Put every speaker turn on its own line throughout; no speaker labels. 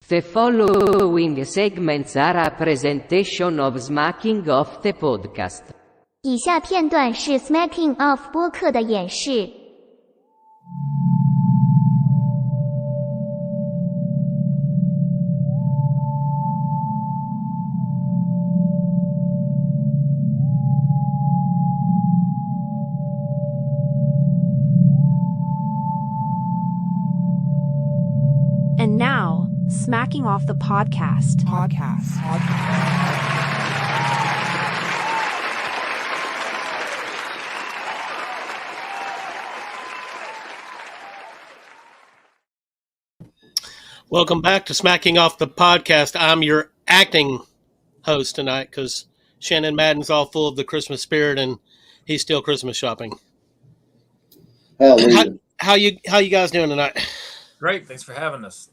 The following segments are a presentation of Smacking Off the podcast.
以下片段是 Smacking Off 播客的演示。
And now, Smacking Off the podcast.
Welcome back to Smacking Off the podcast. I'm your acting host tonight because Shannon Madden's all full of the Christmas spirit and he's still Christmas shopping. How you guys doing tonight?
Great. Thanks for having us.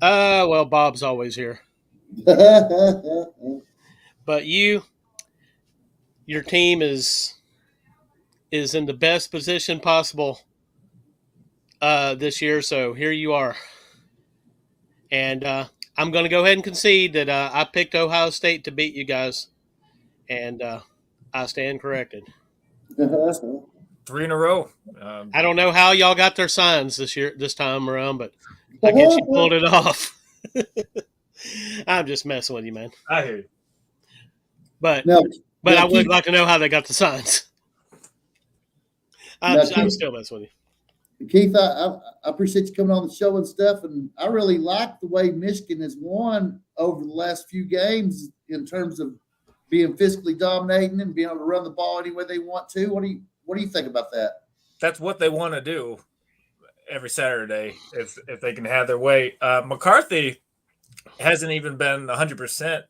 Well, Bob's always here. But your team is in the best position possible this year, so here you are. And I'm going to go ahead and concede that I picked Ohio State to beat you guys, and I stand corrected.
3 in a row.
I don't know how y'all got their signs this time around, but I guess you pulled it off. I'm just messing with you, man.
I hear you.
But I would like to know how they got the signs. I'm still messing with you.
Keith, I appreciate you coming on the show and stuff, and I really like the way Michigan has won over the last few games in terms of being physically dominating and being able to run the ball any way they want to. What do you think about that? That's
what they want to do every Saturday if they can have their way. McCarthy hasn't even been 100%.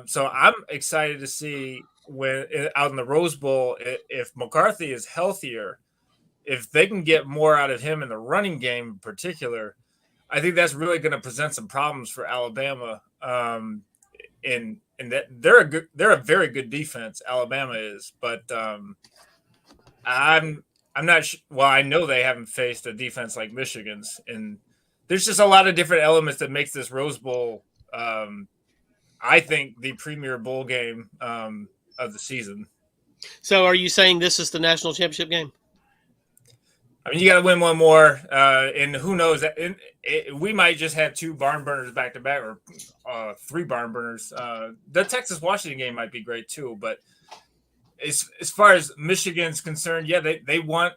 So I'm excited to see when out in the Rose Bowl if McCarthy is healthier, if they can get more out of him in the running game in particular. I think that's really going to present some problems for Alabama. In that they're a very good defense. Alabama is, but I'm not sure. Well, I know they haven't faced a defense like Michigan's, and there's just a lot of different elements that makes this Rose Bowl, I think, the premier bowl game of the season.
So, are you saying this is the national championship game?
I mean, you got to win one more, and who knows? We might just have 2 barn burners back to back, or 3 barn burners. The Texas-Washington game might be great too, but as far as Michigan's concerned, yeah, they want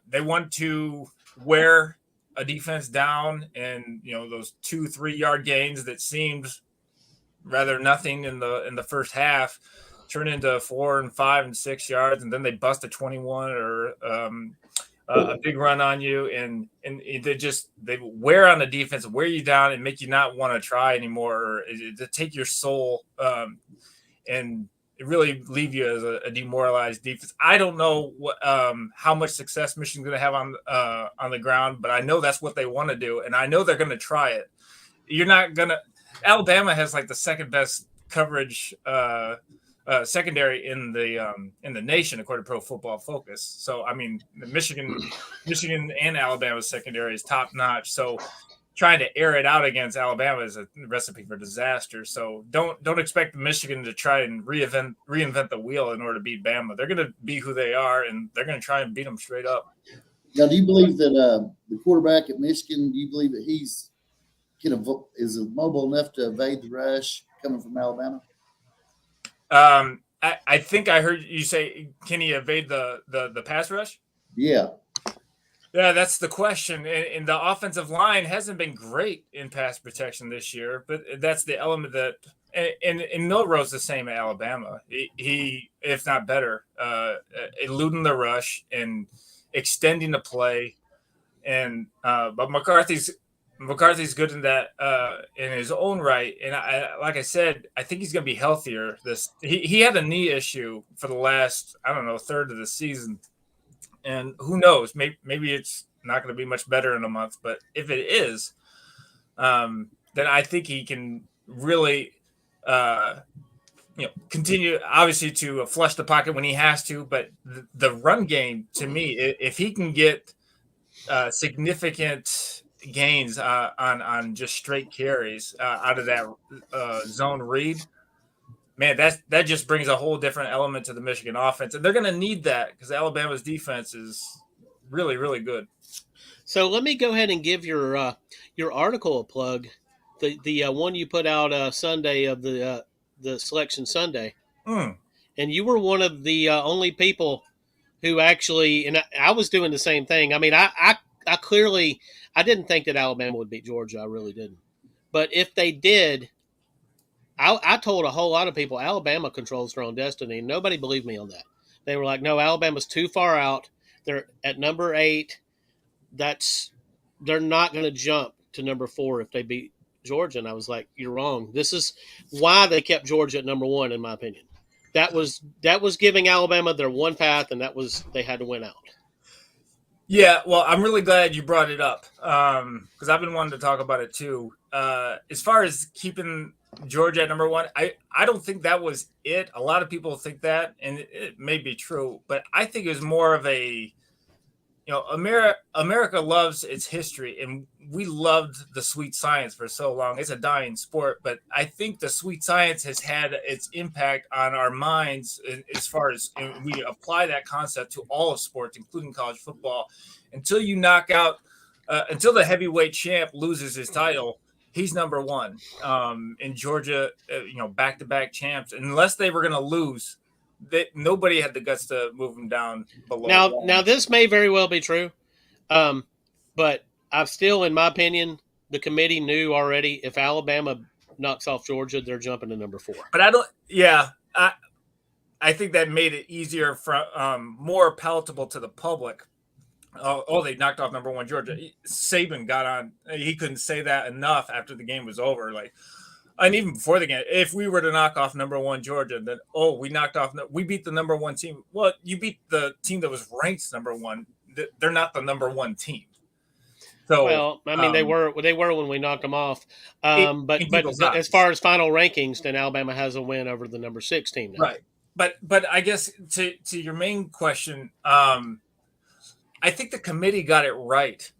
to wear a defense down, and those 2-3 yard gains that seemed rather nothing in the first half turn into 4 and 5 and 6 yards, and then they bust a 21 or a big run on you, and they wear on the defense, wear you down, and make you not want to try anymore, or to take your soul, and it really leave you as a demoralized defense. I don't know how much success Michigan's going to have on the ground, but I know that's what they want to do, and I know they're going to try it. You're not going to. Alabama has like the second best coverage secondary in the nation according to Pro Football Focus. So I mean, Michigan and Alabama's secondary is top notch. So trying to air it out against Alabama is a recipe for disaster. So don't expect Michigan to try and reinvent the wheel in order to beat Bama. They're going to be who they are, and they're going to try and beat them straight up.
Now, do you believe that the quarterback at Michigan? Do you believe that is mobile enough to evade the rush coming from Alabama?
I think I heard you say, can he evade the pass rush?
Yeah.
Yeah, that's the question. And the offensive line hasn't been great in pass protection this year, but that's the element that – and Milroe's the same at Alabama. He if not better, eluding the rush and extending the play. And but McCarthy's good in that in his own right. And like I said, I think he's going to be healthier. He had a knee issue for the last, third of the season. And who knows? Maybe it's not going to be much better in a month. But if it is, then I think he can really, continue obviously to flush the pocket when he has to. But the run game, to me, if he can get significant gains on just straight carries out of that zone read. Man, that just brings a whole different element to the Michigan offense, and they're going to need that because Alabama's defense is really, really good.
So let me go ahead and give your article a plug. The one you put out Sunday of the Selection Sunday, and you were one of the only people who actually, and I was doing the same thing. I mean, I clearly I didn't think that Alabama would beat Georgia. I really didn't. But if they did, I told a whole lot of people Alabama controls their own destiny, and nobody believed me on that. They were like, "No, Alabama's too far out. They're at number 8. They're not going to jump to number 4 if they beat Georgia." And I was like, "You're wrong. This is why they kept Georgia at number 1, in my opinion. That was giving Alabama their one path, and they had to win out."
Yeah, well, I'm really glad you brought it up because I've been wanting to talk about it too. As far as keeping Georgia at number 1, I don't think that was it. A lot of people think that, and it may be true, but I think it was more of a, America loves its history, and we loved the sweet science for so long. It's a dying sport, but I think the sweet science has had its impact on our minds as far as we apply that concept to all of sports, including college football. Until you knock out, until the heavyweight champ loses his title, he's number 1. In Georgia, back-to-back champs, unless they were going to lose, nobody had the guts to move him down below.
Now this may very well be true, but I've still, in my opinion, the committee knew already if Alabama knocks off Georgia, they're jumping to number 4.
But I think that made it easier for more palatable to the public. They knocked off number 1 Georgia. Saban got on. He couldn't say that enough after the game was over. And even before the game, if we were to knock off number 1 Georgia, then we beat the number 1 team. Well, you beat the team that was ranked number 1. They're not the number 1 team. So,
well, I mean, they were when we knocked them off. But as far as final rankings, then Alabama has a win over the number 6 team now.
Right. But I guess to your main question, I think the committee got it right.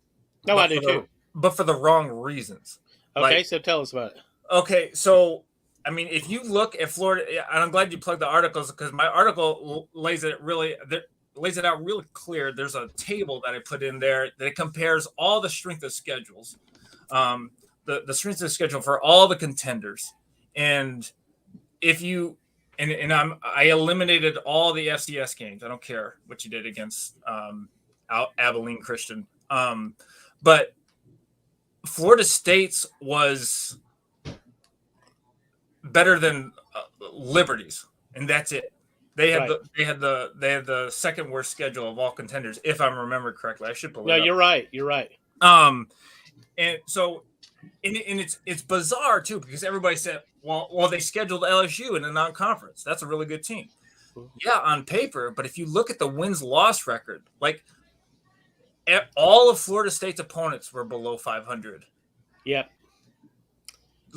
No, I do too.
But for the wrong reasons.
Okay, so tell us about it.
Okay, so, I mean, if you look at Florida, and I'm glad you plugged the articles because my article lays it out really clear. There's a table that I put in there that compares all the strength of schedules, the strength of schedule for all the contenders. And if you I eliminated all the FCS games. I don't care what you did against Abilene Christian. But Florida State's was better than Liberty's, and that's it. They had the second worst schedule of all contenders, if I'm remembering correctly. I should pull it up.
No, you're right. You're right.
And so, and it's bizarre too because everybody said, well, they scheduled LSU in a non-conference. That's a really good team. Yeah, on paper, but if you look at the wins-loss record, all of Florida State's opponents were below 500.
Yep.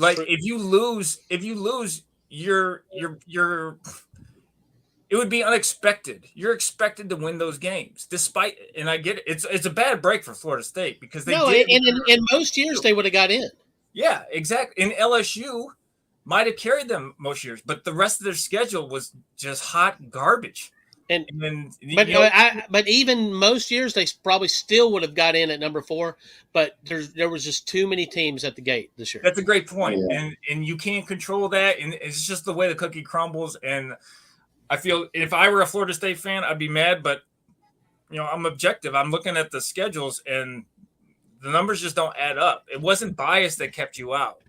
If you lose, you're it would be unexpected. You're expected to win those games, despite. And I get it. It's a bad break for Florida State because they
in most years they would have got in.
Yeah, exactly. And LSU might have carried them most years, but the rest of their schedule was just hot garbage. But even most years they probably still would have got in at number 4. But there was just too many teams at the gate this year. That's a great point, yeah. And you can't control that, and it's just the way the cookie crumbles. And I feel if I were a Florida State fan, I'd be mad, but I'm objective. I'm looking at the schedules, and the numbers just don't add up. It wasn't bias that kept you out.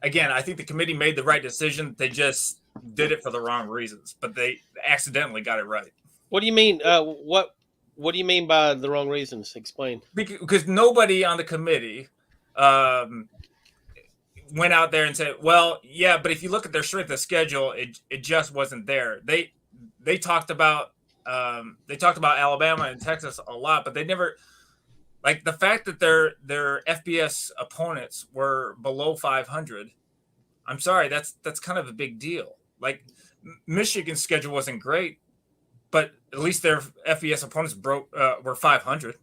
Again, I think the committee made the right decision. They just did it for the wrong reasons, but they accidentally got it right.
What do you mean? What do you mean by the wrong reasons? Explain.
Because nobody on the committee went out there and said, well, yeah, but if you look at their strength of schedule, it just wasn't there. They talked about Alabama and Texas a lot, but they never the fact that their FBS opponents were below 500. I'm sorry, that's kind of a big deal. Michigan's schedule wasn't great, but at least their FBS opponents were 500.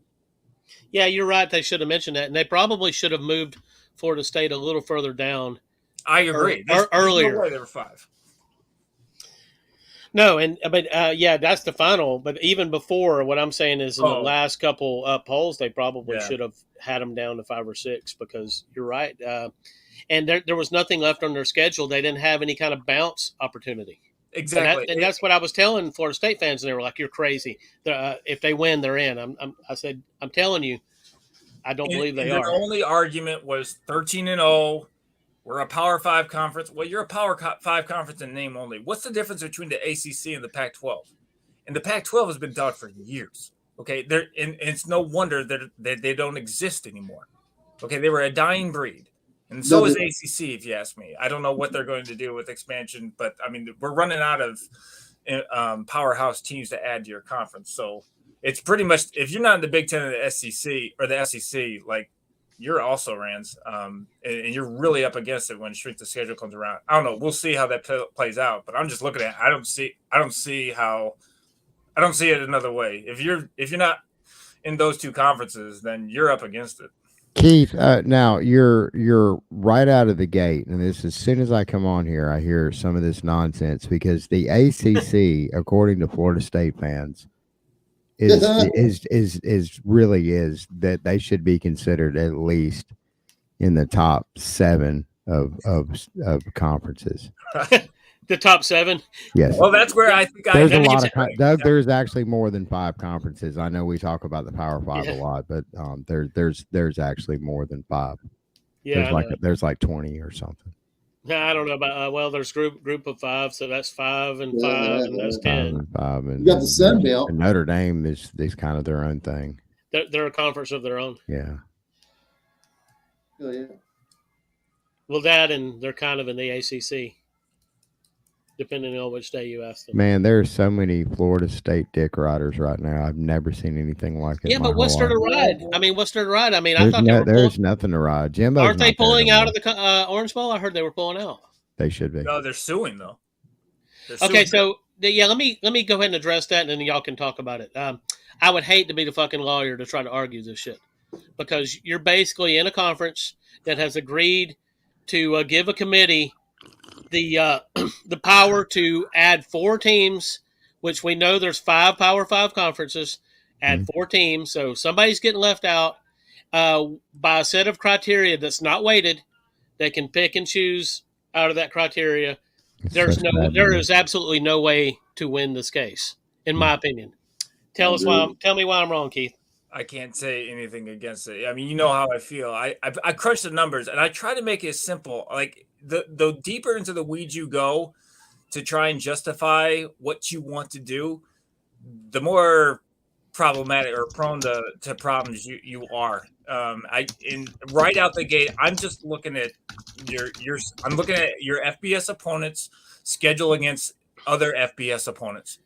Yeah, you're right. They should have mentioned that, and they probably should have moved Florida State a little further down.
I agree.
Earlier.
No way they were 5.
No, yeah, that's the final. But even before, what I'm saying is, in the last couple polls, they probably should have had them down to 5 or 6, because you're right. And there was nothing left on their schedule. They didn't have any kind of bounce opportunity.
Exactly.
And that's what I was telling Florida State fans, and they were like, "You're crazy. If they win, they're in." I said, "I'm telling you, I don't believe they are."
Their only argument was 13-0. We're a Power 5 conference. Well, you're a Power 5 conference in name only. What's the difference between the ACC and the Pac-12? And the Pac-12 has been taught for years. Okay, and it's no wonder that they don't exist anymore. Okay, they were a dying breed. And so is ACC, if you ask me. I don't know what they're going to do with expansion, but I mean, we're running out of powerhouse teams to add to your conference. So it's pretty much, if you're not in the Big Ten or the SEC, like, you're also Rans, and you're really up against it when strength of schedule comes around. I don't know. We'll see how that plays out, but I'm just looking at it. I don't see it another way. If you're not in those two conferences, then you're up against it.
Keith, now you're right out of the gate, and this, as soon as I come on here, I hear some of this nonsense, because the ACC, according to Florida State fans, is that they should be considered at least in the top 7 of conferences.
The top 7.
Yes.
Well, that's where I think
there's a lot of Doug. There's actually more than 5 conferences. I know we talk about the Power 5 a lot, but there's actually more than 5.
Yeah,
there's like 20 or something.
No, I don't know about. There's group of 5, so that's 5 and 5, and that's 10.
5 and
you got the Sun Belt.
Notre Dame is kind of their own thing.
They're a conference of their own.
Yeah.
Oh yeah.
Well, that, and they're kind of in the ACC, depending on which day you ask them.
Man, there are so many Florida State dick riders right now. I've never seen anything like it.
Yeah, but what's there to ride? I mean, what's there to ride? I mean,
I
thought
there's nothing to ride. Jimbo,
aren't they pulling out of the Orange Bowl? I heard they were pulling out.
They should be.
No, they're suing though.
Okay, so yeah, let me go ahead and address that, and then y'all can talk about it. I would hate to be the fucking lawyer to try to argue this shit, because you're basically in a conference that has agreed to give a committee the power to add 4 teams, which we know there's 5 Power 5 conferences. Add 4 teams, so somebody's getting left out by a set of criteria that's not weighted. They can pick and choose out of that criteria. There is absolutely no way to win this case, in my opinion. Tell me why I'm wrong, Keith.
I can't say anything against it. I mean, you know how I feel. I crunch the numbers, and I try to make it simple. Like, the deeper into the weeds you go to try and justify what you want to do, the more problematic or prone to problems you are. Right out the gate, I'm just looking at your FBS opponents' schedule against other FBS opponents.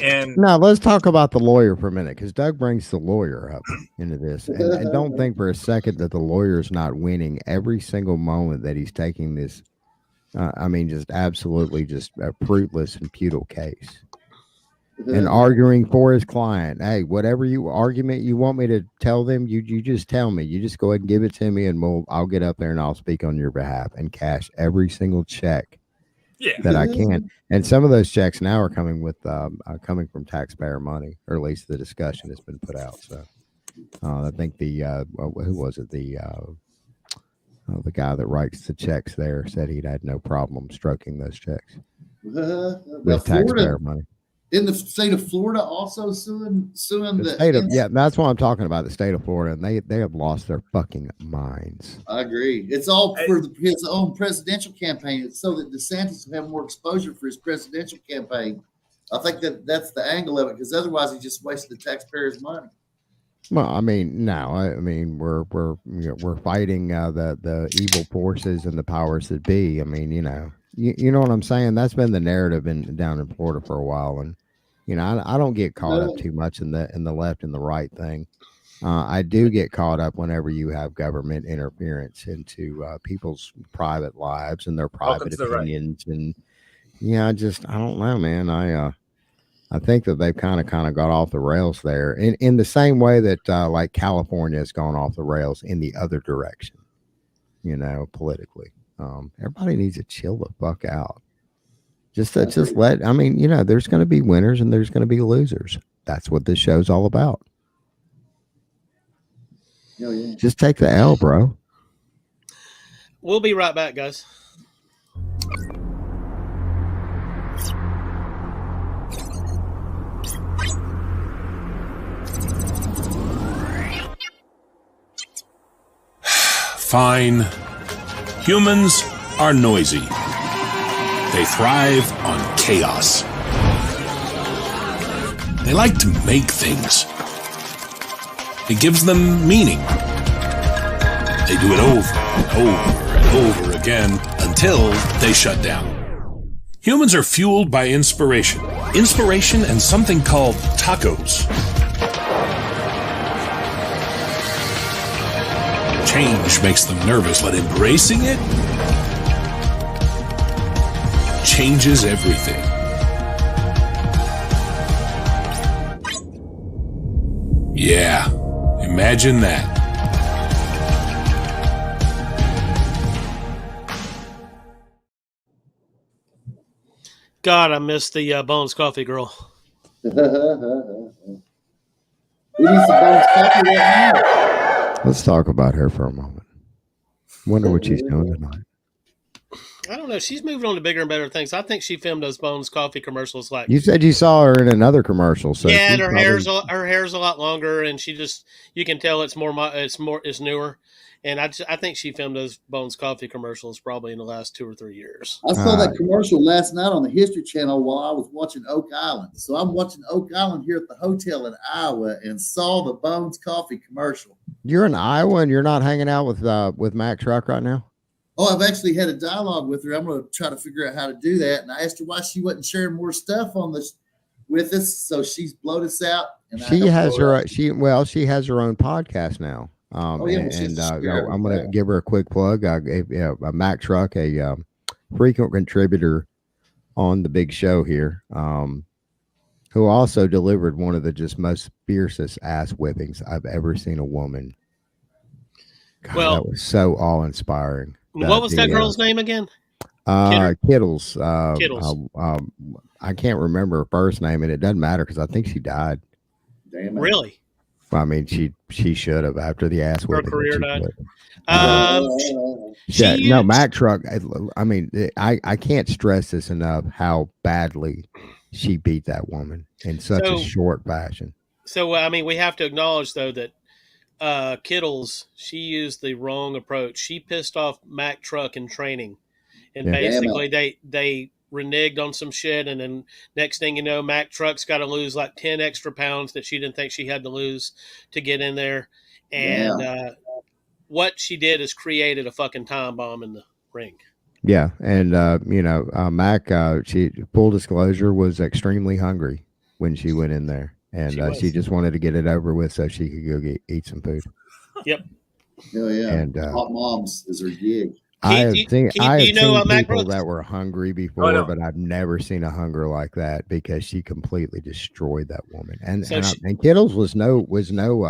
And
now let's talk about the lawyer for a minute, because Doug brings the lawyer up into this, and don't think for a second that the lawyer's not winning every single moment that he's taking this. Just absolutely just a fruitless and futile case, and arguing for his client. Hey, whatever argument you want me to tell them, you just tell me. You just go ahead and give it to me, and I'll get up there and I'll speak on your behalf and cash every single check that I can. And some of those checks now are coming from taxpayer money, or at least the discussion has been put out. So I think who was it? The guy that writes the checks there said he'd had no problem stroking those checks with taxpayer money.
In the state of Florida, also suing the
state of, that's what I'm talking about. The state of Florida, and they have lost their fucking minds.
I agree. It's all for his own presidential campaign. It's so that DeSantis will have more exposure for his presidential campaign. I think that's the angle of it, because otherwise he just wasted the taxpayers' money.
Well, I mean, no, we're fighting the evil forces and the powers that be. I mean, you know what I'm saying? That's been the narrative down in Florida for a while, and I don't get caught up too much in the left and the right thing. I do get caught up whenever you have government interference into people's private lives and their private opinions, and I don't know, man. I think that they've kind of got off the rails there, in the same way that like California has gone off the rails in the other direction. Politically, everybody needs to chill the fuck out. Just let. I mean, there's going to be winners and there's going to be losers. That's what this show's all about.
Oh, yeah.
Just take the L, bro.
We'll be right back, guys.
Fine. Humans are noisy. They thrive on chaos. They like to make things. It gives them meaning. They do it over and over and over again until they shut down. Humans are fueled by inspiration. Inspiration and something called tacos. Change makes them nervous, but embracing it changes everything. Yeah, imagine that.
God, I miss the Bones Coffee girl.
We need some Bones Coffee right now.
Let's talk about her for a moment. Wonder what she's doing tonight.
I don't know. She's moving on to bigger and better things. I think she filmed those Bones Coffee commercials. Like
You said you saw her in another commercial. So
yeah, and her hair's a lot longer, and you can tell it's newer. And I think she filmed those Bones Coffee commercials probably in the last 2 or 3 years.
I saw that commercial last night on the History Channel while I was watching Oak Island. So I'm watching Oak Island here at the hotel in Iowa and saw the Bones Coffee commercial.
You're in Iowa and you're not hanging out with Mac Truck right now?
Oh, I've actually had a dialogue with her. I'm going to try to figure out how to do that. And I asked her why she wasn't sharing more stuff on this with us. So she's blowed us out. And she has her own
podcast now. I'm going to give her a quick plug. I gave Mac Truck, a frequent contributor on the big show here, who also delivered one of the just most fiercest ass whippings I've ever seen a woman. God, that was so awe-inspiring.
What was that girl's name again?
Kittles.
Kittles.
I can't remember her first name, and it doesn't matter because I think she died.
Damn it.
Really?
I mean, she should have after the ass whipping.
Her career died.
Mac Truck. I mean, I can't stress this enough how badly she beat that woman in such a short fashion.
So, I mean, we have to acknowledge, though, that Kittles, she used the wrong approach. She pissed off Mac Truck in training. And basically, they reneged on some shit. And then next thing you know, Mac Truck's got to lose like 10 extra pounds that she didn't think she had to lose to get in there. And what she did is created a fucking time bomb in the ring.
Yeah, and Mac, she full disclosure was extremely hungry when she went in there, and she just wanted to get it over with so she could go eat some food. Yep.
Hell yeah. And hot moms is her gig.
I have seen people that were hungry before, but I've never seen a hunger like that because she completely destroyed that woman. And Kittles was no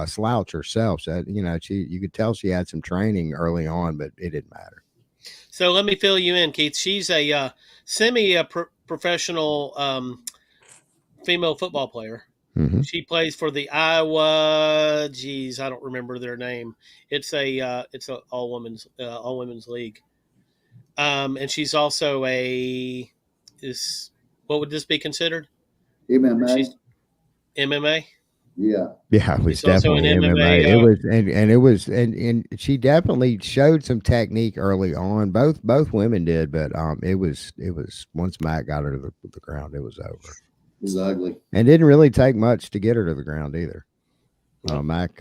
slouch herself. So you could tell she had some training early on, but it didn't matter.
So let me fill you in, Keith. She's a semi-professional female football player.
Mm-hmm.
She plays for the Iowa. I don't remember their name. It's a all women's league. And she's also what would this be considered?
MMA.
MMA.
Yeah,
it was definitely MMA. And she definitely showed some technique early on. Both women did, but it was once Mac got her to the ground, it was over.
It was ugly,
and didn't really take much to get her to the ground either. Mac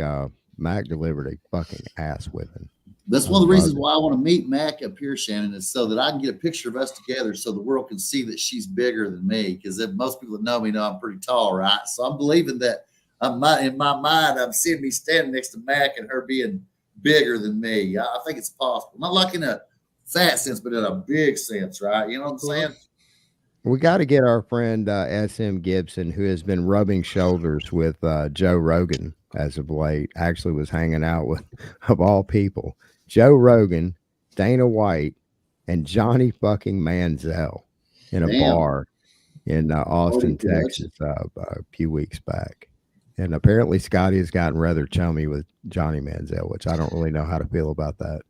delivered a fucking ass whipping.
That's one of the reasons why I want to meet Mac up here, Shannon, is so that I can get a picture of us together, so the world can see that she's bigger than me. Because most people that know me know I'm pretty tall, right? So I'm believing that. In my mind, I'm seeing me standing next to Mac and her being bigger than me. I think it's possible. Not like in a fat sense, but in a big sense, right? You know what I'm saying?
We got to get our friend SM Gibson, who has been rubbing shoulders with Joe Rogan as of late. Actually, was hanging out with, of all people, Joe Rogan, Dana White, and Johnny fucking Manziel in a bar in Austin, Texas, a few weeks back. And apparently, Scotty has gotten rather chummy with Johnny Manziel, which I don't really know how to feel about that.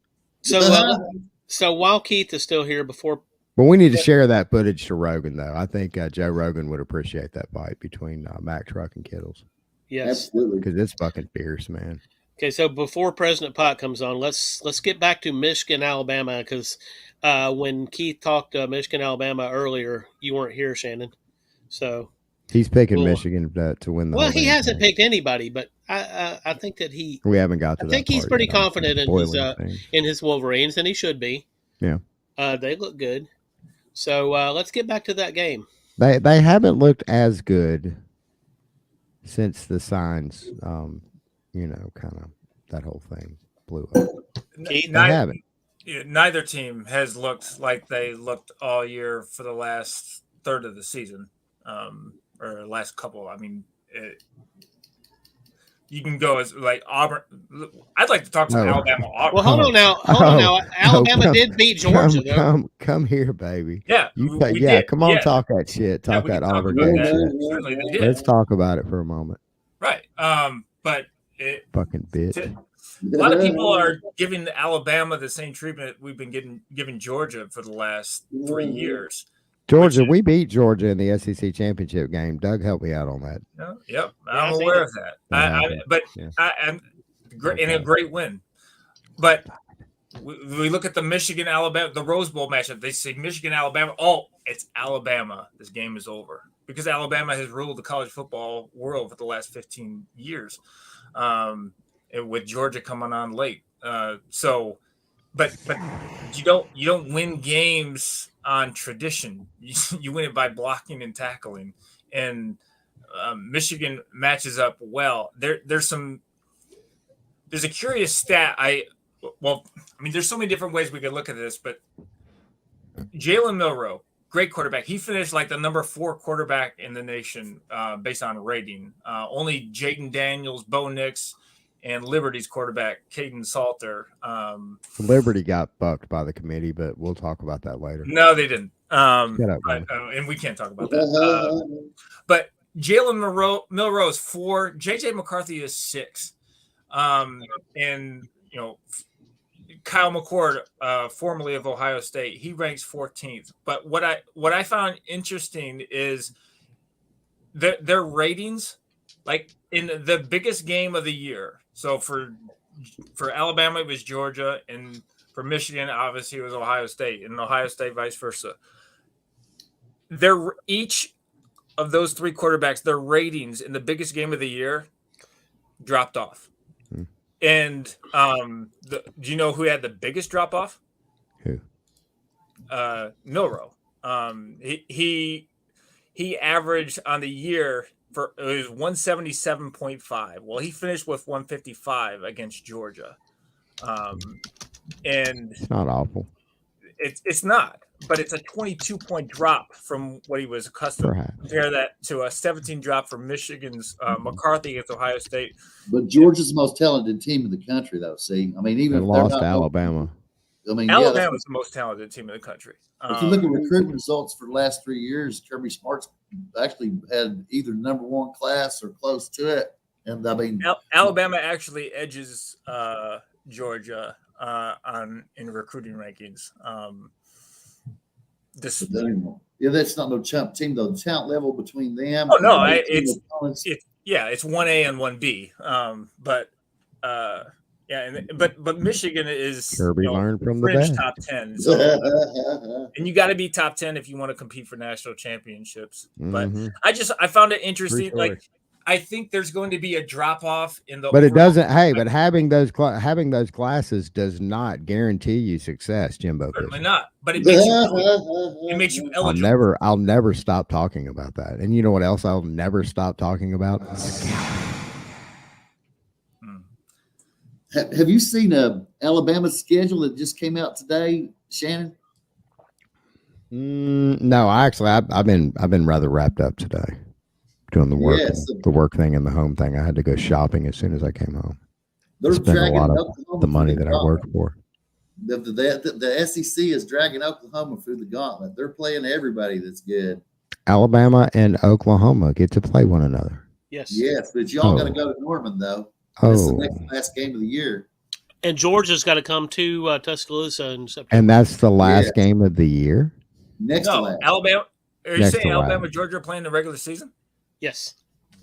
So while Keith is still here,
But we need to share that footage to Rogan, though. I think Joe Rogan would appreciate that fight between Mack Truck and Kittles.
Yes,
absolutely,
because it's fucking fierce, man.
Okay, so before President Pike comes on, let's get back to Michigan, Alabama, because when Keith talked Michigan, Alabama earlier, you weren't here, Shannon. So
he's picking Michigan to win the.
Well, he hasn't picked anybody, but I think that
we haven't got to. I
think he's pretty confident in his Wolverines, and he should be.
Yeah,
they look good. So let's get back to that game.
They haven't looked as good since the signs, kind of that whole thing blew up.
Neither team has looked like they looked all year for the last third of the season, or last couple. I mean, you can go as like Auburn. I'd like to talk to Alabama. Auburn.
Well, hold on now. Alabama did beat Georgia, though.
Come here, baby.
Yeah,
come on, talk that shit. Talk that Auburn game shit. Let's talk about it for a moment.
Right. But
fucking bitch.
A lot of people are giving Alabama the same treatment we've been giving Georgia for the last 3 years.
Georgia, we beat Georgia in the SEC championship game. Doug, help me out on that.
Yep, I'm aware of that. I'm in a great win. But we look at the Michigan, Alabama, the Rose Bowl matchup. They say Michigan, Alabama. Oh, it's Alabama. This game is over because Alabama has ruled the college football world for the last 15 years, with Georgia coming on late. But you don't win games on tradition. You win it by blocking and tackling. And Michigan matches up well. There's a curious stat. There's so many different ways we could look at this, but Jalen Milroe, great quarterback. He finished like the number 4 quarterback in the nation based on rating. Only Jaden Daniels, Bo Nix, and Liberty's quarterback, Caden Salter.
Liberty got fucked by the committee, but we'll talk about that later.
No, they didn't.
Shut up,
and we can't talk about that. But Jalen Milroe is 4. JJ McCarthy is 6. And Kyle McCord, formerly of Ohio State, he ranks 14th. But what I found interesting is their ratings, like in the biggest game of the year. So for Alabama, it was Georgia, and for Michigan, obviously, it was Ohio State, and Ohio State vice versa. Each of those 3 quarterbacks, their ratings in the biggest game of the year dropped off. And do you know who had the biggest drop off?
Who?
Milroe. He averaged on the year it was 177.5. Well, he finished with 155 against Georgia. And
it's not awful.
It's not, but it's a 22-point drop from what he was accustomed to. Compare that to a 17 drop from Michigan's McCarthy against Ohio State.
But Georgia's the most talented team in the country, though. See, I mean, even
they lost to Alabama.
Alabama's the most talented team in the country.
If you look at recruiting results for the last 3 years, Kirby Smart's actually had either number 1 class or close to it. And I mean,
Alabama actually edges Georgia in recruiting rankings.
That's not no chump team though. The talent level between them.
Oh no, it's 1A and 1B. But Michigan is
Kirby learned from the best.
Top 10. So, and you got to be top 10 if you want to compete for national championships.
Mm-hmm.
But I found it interesting. Like, I think there's going to be a drop off in the.
But it doesn't. Hey, but having those classes does not guarantee you success, Jimbo.
Certainly not. But it makes you eligible.
I'll never stop talking about that. And you know what else I'll never stop talking about?
Have you seen Alabama's schedule that just came out today, Shannon?
No, I've been rather wrapped up today, doing the work, the work thing and the home thing. I had to go shopping as soon as I came home.
They're
Spend a
dragging
lot of
Oklahoma
the money
through
that I work for.
The SEC is dragging Oklahoma through the gauntlet. They're playing everybody that's good.
Alabama and Oklahoma get to play one another.
Yes, but y'all got to go to Norman though. This is the last game of the year.
And Georgia's got to come to Tuscaloosa in September.
And that's the last game of the year?
Next to last.
Alabama. Are you saying Alabama, Georgia are playing the regular season?
Yes.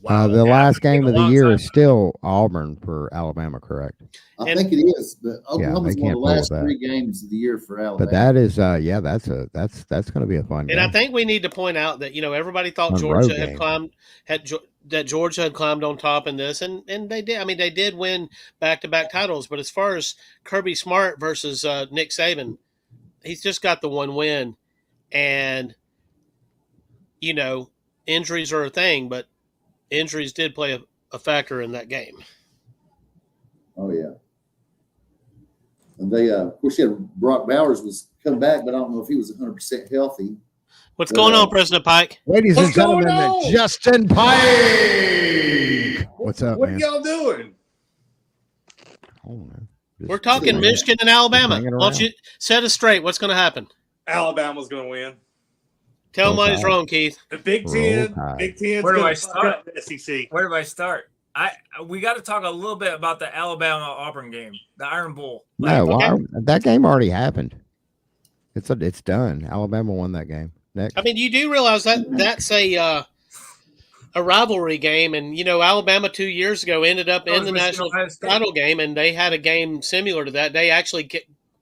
Wow, the last game of the year is still Auburn for Alabama, correct?
I think it is, but Oklahoma's one of the last 3 games of the year for Alabama.
But that is, that's going to be a fun game.
And I think we need to point out that everybody thought Georgia had Georgia had climbed on top in this, and they did. I mean, they did win back-to-back titles. But as far as Kirby Smart versus Nick Saban, he's just got the one win, and injuries are a thing, but injuries did play a factor in that game.
Oh yeah. And they, of course, Brock Bowers was come back, but I don't know if he was 100% healthy.
What's going on, President Pike?
Ladies and gentlemen, Justin Pike. What's up,
What
man?
are y'all doing?
We're talking Michigan and Alabama. Why don't you set us straight? What's going to happen?
Alabama's going to win.
Tell them why he's wrong, Keith.
The Big Ten. Big Ten.
Where do I start?
SEC.
Where do I start? We got to talk a little bit about the Alabama-Auburn game, the Iron Bowl.
That game already happened. It's done. Alabama won that game. Next.
I mean, you do realize that's a rivalry game, and Alabama 2 years ago ended up in the national title game, and they had a game similar to that. They actually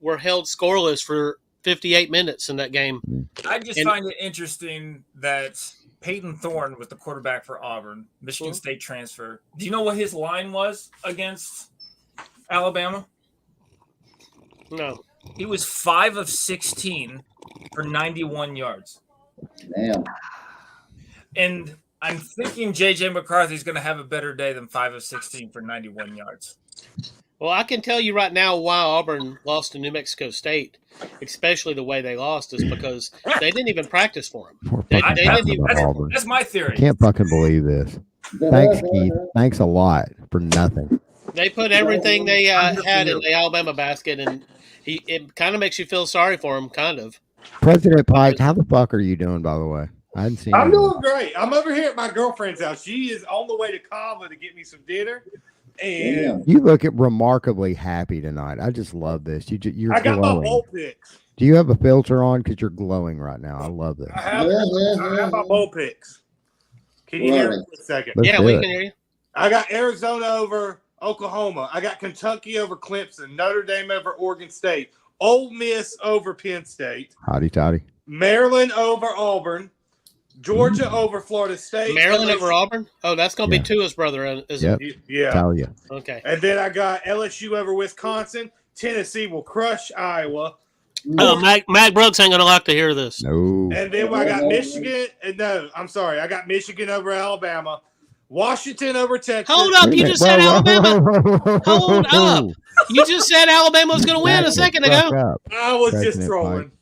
were held scoreless for 58 minutes in that game.
I just find it interesting that Peyton Thorne was the quarterback for Auburn, Michigan State transfer. Do you know what his line was against Alabama?
No.
He was 5 of 16 for 91 yards.
Damn.
And I'm thinking J.J. McCarthy's going to have a better day than 5 of 16 for 91 yards.
Well, I can tell you right now why Auburn lost to New Mexico State, especially the way they lost, is because they didn't even practice for him.
That's my theory.
I can't fucking believe this. Thanks, Keith. Thanks a lot for nothing.
They put everything they had in the Alabama basket, and it kind of makes you feel sorry for him, kind of.
President Pike, how the fuck are you doing, by the way? I hadn't seen
I'm doing great. I'm over here at my girlfriend's house. She is on the way to Cava to get me some dinner. And
you look remarkably happy tonight. I just love this. You're
I got
glowing.
my bowl picks.
Do you have a filter on? Because you're glowing right now. I love this.
I have my bowl picks. Can you hear me for a second?
Let's
yeah,
do
we
it.
can hear you.
I got Arizona over Oklahoma. I got Kentucky over Clemson. Notre Dame over Oregon State. Ole Miss over Penn State.
Hotty toddy.
Maryland over Auburn. Georgia over Florida State.
Maryland over Auburn? Oh, that's going to be Tua's brother, isn't it?
Yeah.
Tell you.
Okay.
And then I got LSU over Wisconsin. Tennessee will crush Iowa.
Oh, Mac Brooks ain't going to like to hear this.
No.
And then I got Michigan. No, I'm sorry. I got Michigan over Alabama. Washington over Texas.
Hold up. You just said Alabama. Hold up. You just said Alabama was going to win a second ago.
I was just trolling.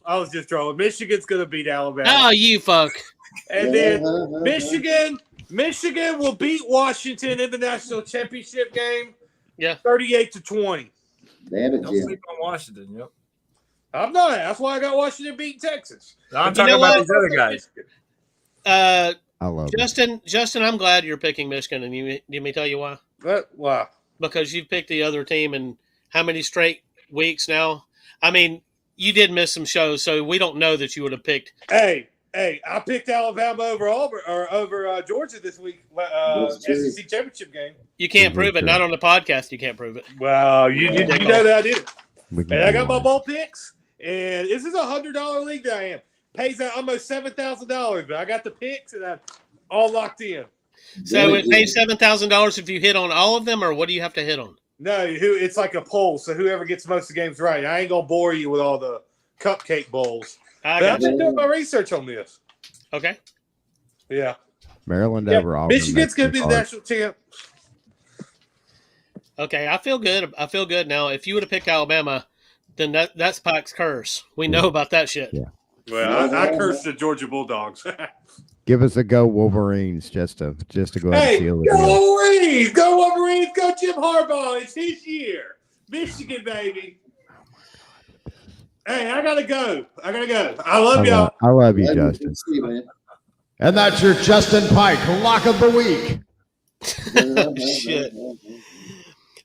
Michigan's going to beat Alabama.
Oh, you fuck.
And then Michigan will beat Washington in the national championship game.
Yeah,
38-20.
Damn it,
Don't sleep on Washington. Yep.
I'm not. That's why I got Washington beating Texas.
I'm talking about these other guys.
I love
Justin, I'm glad you're picking Michigan, and let me tell you why.
Why?
Because you've picked the other team in how many straight weeks now? I mean, you did miss some shows, so we don't know that you would have picked.
Hey, I picked Alabama over Auburn or over Georgia this week. SEC championship game.
You can't prove it. Not on the podcast. You can't prove it.
Well, you know that I did it.
it.
And I got my ball picks, and this is $100 league that I am. Pays out almost $7,000, but I got the picks and I'm all locked in.
So it pays $7,000 if you hit on all of them, or what do you have to hit on?
No, it's like a poll, so whoever gets most of the games right. I ain't gonna bore you with all the cupcake bowls. I've been doing my research on this.
Okay.
Yeah.
Maryland over Auburn.
Michigan's gonna be the national champ.
Okay, I feel good. I feel good now. If you would have picked Alabama, then that's Pike's curse. We know about that shit.
Yeah.
Well, I cursed the Georgia Bulldogs.
Give us a go Wolverines just to go ahead and
Hey,
seal
go
the deal.
Wolverines! Go Wolverines! Go Jim Harbaugh! It's his year. Michigan, baby. Hey, I gotta go. I love y'all.
I love you, Justin.
See you, man.
And that's your Justin Pike lock of the week.
Shit.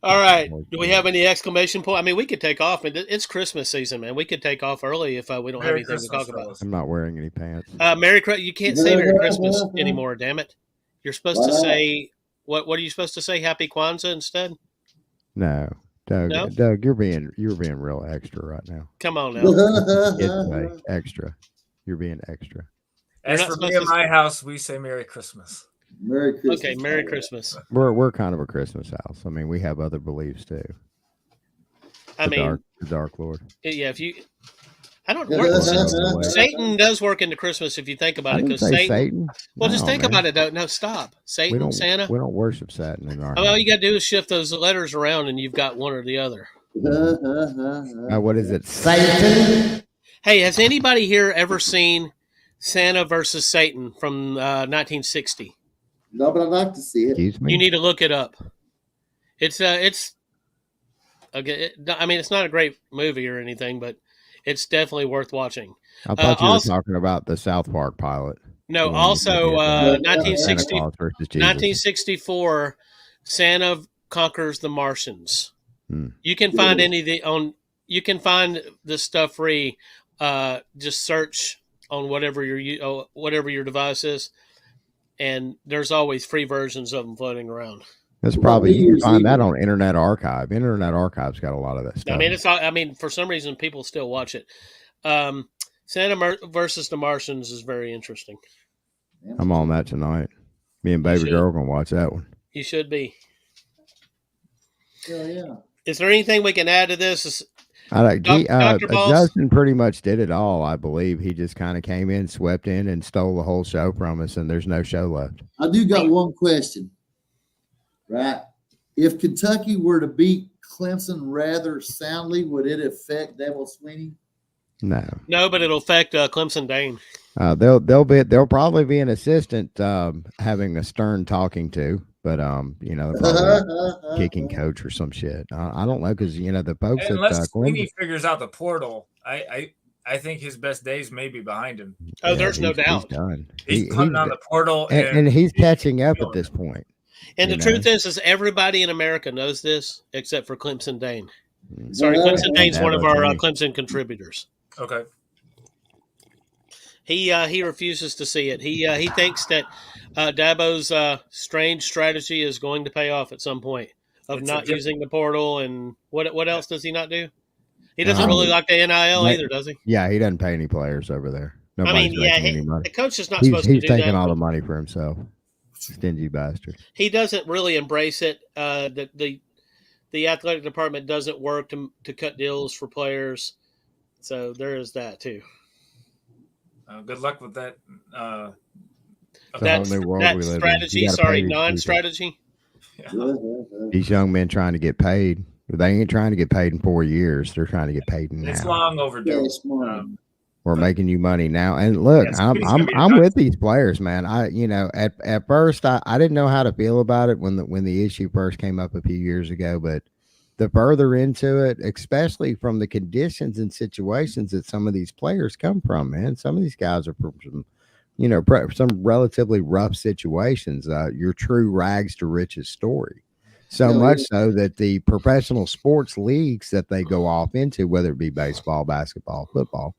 All right. Do we have any exclamation point? I mean, we could take off. It's Christmas season, man. We could take off early if we don't have anything to talk about.
I'm not wearing any pants.
You can't say Merry Christmas anymore. Damn it! You're supposed to say what? What are you supposed to say? Happy Kwanzaa instead?
No, Doug.
No?
Doug, you're being real extra right now.
Come on now.
It's extra. You're being extra.
As for me in my house, we say Merry Christmas.
Merry Christmas.
Okay, Merry Christmas.
We're kind of a Christmas house. I mean, we have other beliefs too. The Dark Lord.
Yeah, I don't work. Satan does work into Christmas if you think about it. Because Satan. Well, just think about it. No, stop. Satan, Santa.
We don't worship Satan in our house.
All you got to do is shift those letters around, and you've got one or the other.
What is it? Satan.
Hey, has anybody here ever seen Santa versus Satan from 1960?
No, but I'd like to see it.
Excuse me?
You need to look it up. It's okay. I mean, it's not a great movie or anything, but it's definitely worth watching.
I thought you were talking about the South Park pilot.
No, also 1964, Santa Conquers the Martians. You can find you can find this stuff free. Just search on whatever your device is, and there's always free versions of them floating around.
That's probably you can find that on Internet Archive. Internet Archive's got a lot of that stuff.
I mean, for some reason, people still watch it. Santa versus the Martians is very interesting.
I'm on that tonight. Me and baby girl are gonna watch that one.
You should be.
Yeah.
Is there anything we can add to this?
Justin pretty much did it all, I believe. He just kind of came in, swept in, and stole the whole show from us, and there's no show left.
I do got one question. Right. If Kentucky were to beat Clemson rather soundly, would it affect Devil Sweeney?
No,
but it'll affect Clemson Dane.
There'll probably be an assistant having a stern talking to, but they'll probably kicking coach or some shit. I don't know because the folks
unless Sweeney figures out the portal, I think his best days may be behind him.
Oh, there's no doubt.
He's done.
He's putting on the portal,
and he's catching up at this point.
And the truth is everybody in America knows this except for Clemson Dane. Sorry, Clemson Dane's one of our Clemson contributors.
Okay.
He refuses to see it. He thinks that Dabo's strange strategy is going to pay off at some point of not using the portal. And what else does he not do? He doesn't really like the NIL either, does he?
Yeah, he doesn't pay any players over there. Nobody's making any money.
The coach is not supposed to do that.
He's taking all the money for himself. Stingy bastard.
He doesn't really embrace it. The athletic department doesn't work to cut deals for players. So there is that too.
Good luck with that.
That strategy. Sorry, non-strategy.
Yeah.
These young men trying to get paid. They ain't trying to get paid in 4 years. They're trying to get paid now.
It's long overdue.
We're making you money now. And look, I'm with these players, man. At first I didn't know how to feel about it when the issue first came up a few years ago, but the further into it, especially from the conditions and situations that some of these players come from, man. Some of these guys are from some relatively rough situations. Your true rags to riches story. So much so that the professional sports leagues that they go off into, whether it be baseball, basketball, football,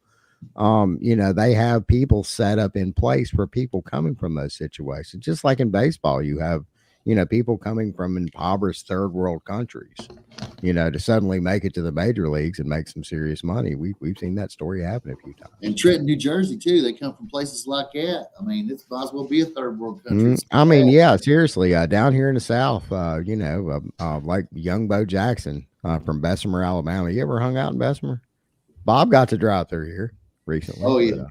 they have people set up in place for people coming from those situations. Just like in baseball, you have, people coming from impoverished third world countries, to suddenly make it to the major leagues and make some serious money. We've seen that story happen a few times.
In Trenton, New Jersey, too. They come from places like that. I mean, it might as well be a third world country.
Seriously, down here in the South, like young Bo Jackson from Bessemer, Alabama. You ever hung out in Bessemer? Bob got to drive through here recently.
Oh, yeah.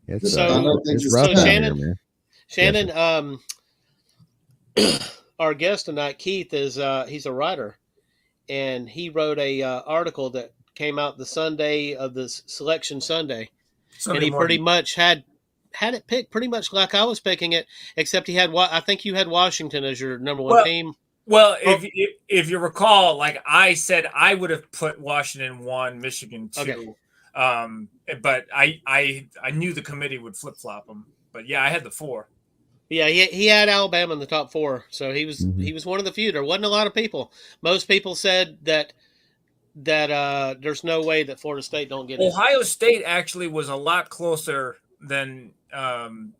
It's rough out here, man.
Shannon, our guest tonight, Keith, is he's a writer, and he wrote a article that came out the Sunday of the Selection Sunday, and he pretty much had it picked pretty much like I was picking it, except he had I think you had Washington as your number one team.
Well, if you recall, like I said, I would have put Washington 1, Michigan 2.
Okay.
But I knew the committee would flip flop them. But yeah, I had the 4.
Yeah, he had Alabama in the top 4, so he was one of the few. There wasn't a lot of people. Most people said that there's no way that Florida State don't get it.
Ohio State actually was a lot closer than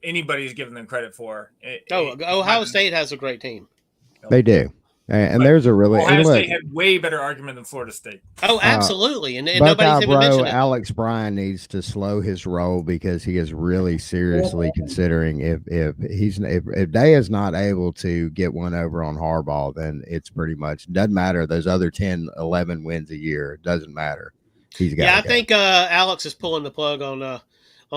anybody's given them credit for.
Ohio State has a great team.
They do. And there's a really
Ohio State had way better argument than Florida State.
Oh, absolutely, and nobody's even mentioned it.
Alex Bryan needs to slow his roll because he is really seriously considering if Day is not able to get one over on Harbaugh, then it's pretty much doesn't matter. Those other 10, 11 wins a year, it doesn't matter. He's got.
Yeah, I think Alex is pulling the plug on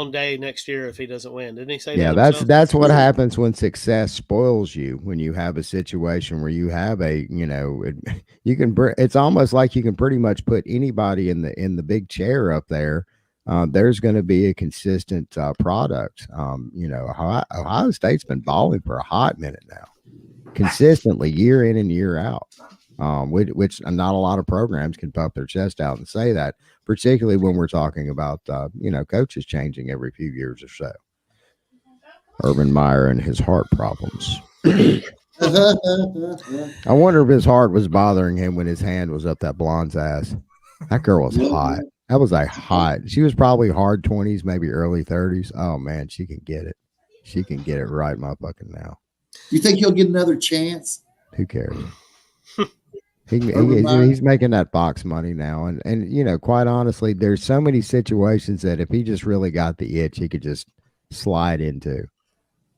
Day next year if he doesn't win. Didn't he say that?
Yeah, that's what happens when success spoils you. When you have a situation where you have it's almost like you can pretty much put anybody in the big chair up there. There's going to be a consistent product. Ohio State's been balling for a hot minute now, consistently year in and year out. Which not a lot of programs can puff their chest out and say that, particularly when we're talking about, coaches changing every few years or so. Urban Meyer and his heart problems. I wonder if his heart was bothering him when his hand was up that blonde's ass. That girl was hot. That was she was probably hard 20s, maybe early 30s. Oh man, she can get it. She can get it right motherfucking now.
You think he'll get another chance?
Who cares? He's making that Fox money now, and quite honestly, there's so many situations that if he just really got the itch, he could just slide into.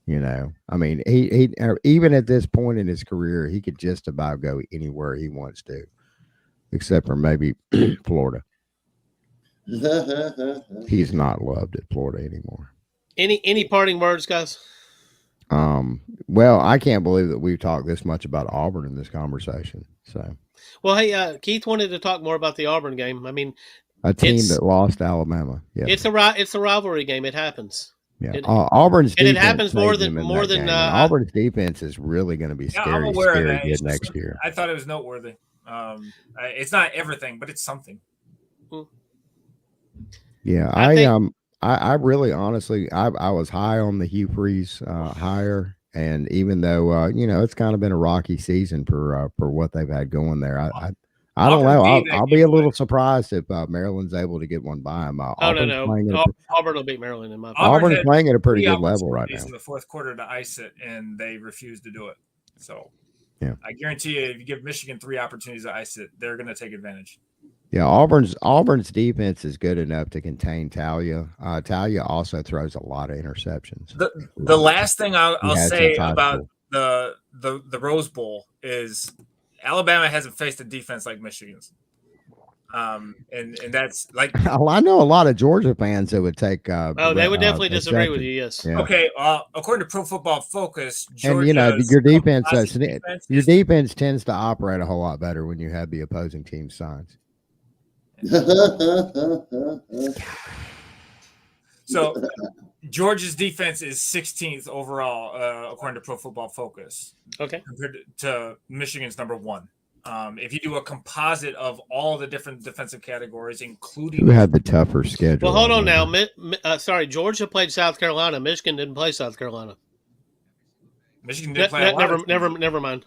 I mean, he even at this point in his career, he could just about go anywhere he wants to, except for maybe Florida. He's not loved at Florida anymore.
Any parting words, guys?
Well, I can't believe that we've talked this much about Auburn in this conversation. So,
well, hey, Keith wanted to talk more about the Auburn game. I mean,
a team that lost Alabama. Yeah,
it's a rivalry game. It happens.
Yeah, Auburn's defense,
and it happens more than
Auburn's defense is really going to be scary good next year.
I thought it was noteworthy. It's not everything, but it's something.
Yeah, I really honestly I was high on the Hugh Freeze hire, and even though it's kind of been a rocky season for what they've had going there, I don't know. I'll be a little surprised if Maryland's able to get one by them.
Auburn will beat Maryland in my opinion.
Auburn's playing at a pretty good level right now.
In the fourth quarter to ice it, and they refused to do it. So
yeah,
I guarantee you, if you give Michigan 3 opportunities to ice it, they're going to take advantage.
Yeah, Auburn's defense is good enough to contain Talia. Talia also throws a lot of interceptions.
The last thing I'll say about the Rose Bowl is Alabama hasn't faced a defense like Michigan's. And that's like
well, I know a lot of Georgia fans that would take
they would definitely disagree with you, yes.
Yeah.
Okay, according to Pro Football Focus, Georgia
your defense tends to operate a whole lot better when you have the opposing team's signs.
So Georgia's defense is 16th overall, according to Pro Football Focus.
Okay.
Compared to Michigan's number 1. If you do a composite of all the different defensive categories, including
who had the tougher schedule.
Well, hold on now. Georgia played South Carolina. Michigan didn't play South Carolina.
Michigan didn't play.
Never mind.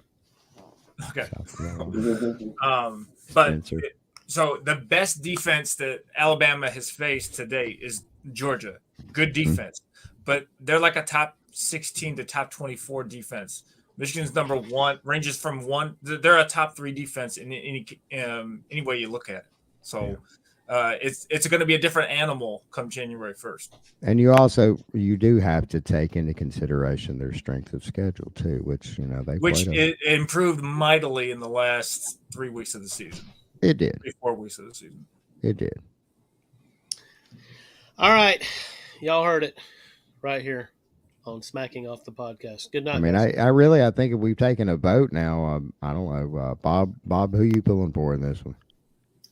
Okay. But so the best defense that Alabama has faced to date is Georgia. Good defense, but they're like a top 16 to top 24 defense. Michigan's number 1, ranges from 1. They're a top 3 defense in any way you look at it. So it's going to be a different animal come January 1st.
And you do have to take into consideration their strength of schedule too, which
it improved mightily in the last 3 weeks of the season.
It did.
4 weeks of the season.
It did.
All right, y'all heard it right here on Smacking Off the Podcast. Good night.
I mean, I think if we've taken a vote now, I don't know, Bob, who you pulling for in this one?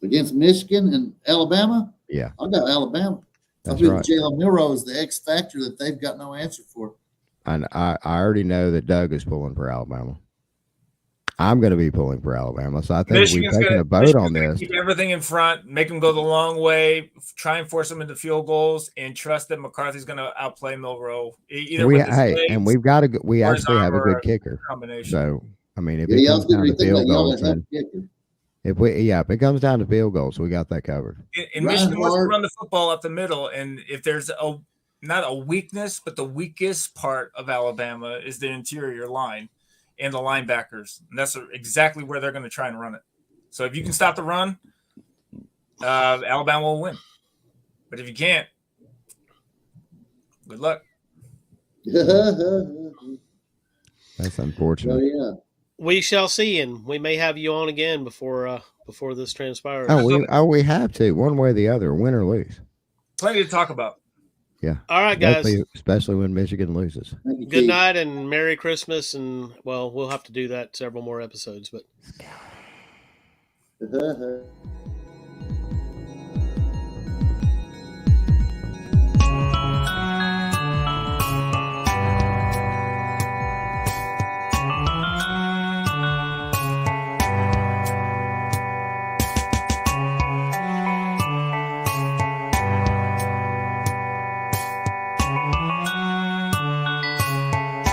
Against Michigan and Alabama?
Yeah.
I got Alabama.
That's
think
right.
Jalen Milroe is the X factor that they've got no answer for.
And I already know that Doug is pulling for Alabama. I'm going to be pulling for Alabama. So I think
Michigan's
we've taken a vote on
gonna
this.
keep everything in front, make them go the long way, try and force them into field goals, and trust that McCarthy's going to outplay Milroe. Either with his legs,
and we've got we
or his
actually have a
arm, or
good kicker.
combination.
So I mean, if
Yeah,
it
I
comes
was
down
getting
to
to think
field
about y'all
goals,
that help
then
kicker.
if it comes down to field goals, we got that covered.
And Michigan wants to run the football up the middle, and if there's not a weakness, but the weakest part of Alabama is the interior line and the linebackers, and that's exactly where they're going to try and run it. So if you can stop the run, Alabama will win. But if you can't, good luck.
That's unfortunate.
Oh, yeah.
We shall see, and we may have you on again before this transpires.
We have to, one way or the other, win or lose.
Plenty to talk about.
Yeah.
All right, guys.
Especially when Michigan loses.
Good night and Merry Christmas, and well, we'll have to do that several more episodes, but.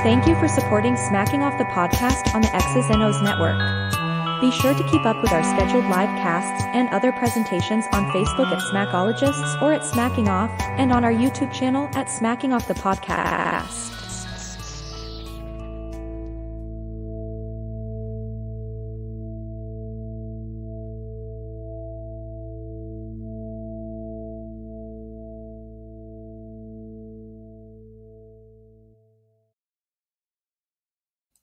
Thank you for supporting Smacking Off the podcast on the X's and O's network. Be sure to keep up with our scheduled live casts and other presentations on Facebook at Smackologists or at Smacking Off, and on our YouTube channel at Smacking Off the Podcast.